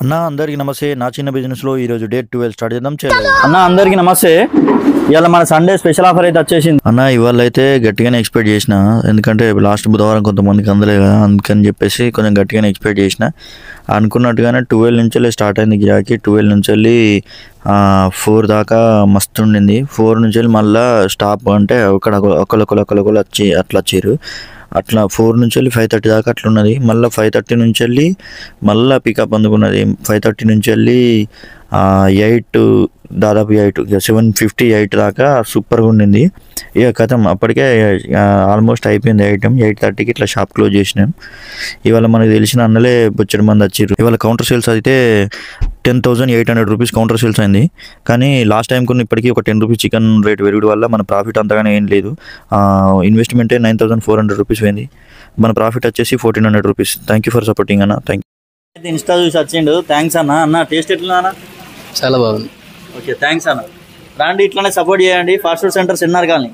అన్న అందరికి నమస్తే. నా చిన్న బిజినెస్ లో ఈ రోజు డేట్ 12 స్టార్ట్ చేద్దాం. అన్న అందరికి నమస్తే. ఇవాళ మన సండే స్పెషల్ ఆఫర్ అయితే వచ్చేసింది అన్న. ఇవాళ అయితే గట్టిగానే ఎక్స్పెక్ట్ చేసిన, ఎందుకంటే లాస్ట్ బుధవారం కొంతమందికి అందలే కదా, అందుకని చెప్పేసి కొంచెం గట్టిగానే ఎక్స్పెక్ట్ చేసిన. అనుకున్నట్టుగానే 12 నుంచి స్టార్ట్ అయింది గిరాకీ. 12 నుంచి 4 దాకా మస్తు ఉండింది. 4 నుంచి మళ్ళీ స్టాప్ అంటే ఒకళ్ళు వచ్చి అట్లా వచ్చారు. అట్లా 4 నుంచి 5:30 దాకా అట్లా ఉన్నది. మళ్ళీ 5:30 నుంచి మళ్ళీ పికప్ అందుకున్నది. 5:30 నుంచి 8 దాదాపు 8 7:58 దాకా సూపర్గా ఉండింది. ఇక కథం అప్పటికే ఆల్మోస్ట్ అయిపోయింది ఐటమ్. 8:30కి ఇట్లా షాప్ క్లోజ్ చేసినాం. ఇవాళ మనకు తెలిసిన అన్నలే బొచ్చడి మంది వచ్చారు. ఇవాళ కౌంటర్ సేల్స్ అయితే 10,800 రూపీస్ కౌంటర్ సేల్స్ అయింది. కానీ లాస్ట్ టైం కొన్ని ఇప్పటికీ ఒక 10 రూపీస్ చికెన్ రేట్ పెరుగుడు వల్ల మన ప్రాఫిట్ అంతగానే ఏం లేదు. ఇన్వెస్ట్మెంటే 9,400 రూపీస్ పోయింది. మన ప్రాఫిట్ వచ్చేసి 1,400 rupees. Thank you for supporting అన్న. Thank you. అయితే ఇన్స్టా చూసి వచ్చిండు. థ్యాంక్స్ అన్న. అన్న టేస్ట్ ఎట్లా అన్న? చాలా బాగుంది. ఓకే థ్యాంక్స్ అన్న. రాండి ఇట్లానే సపోర్ట్ చేయండి. Fast food centres NR colony.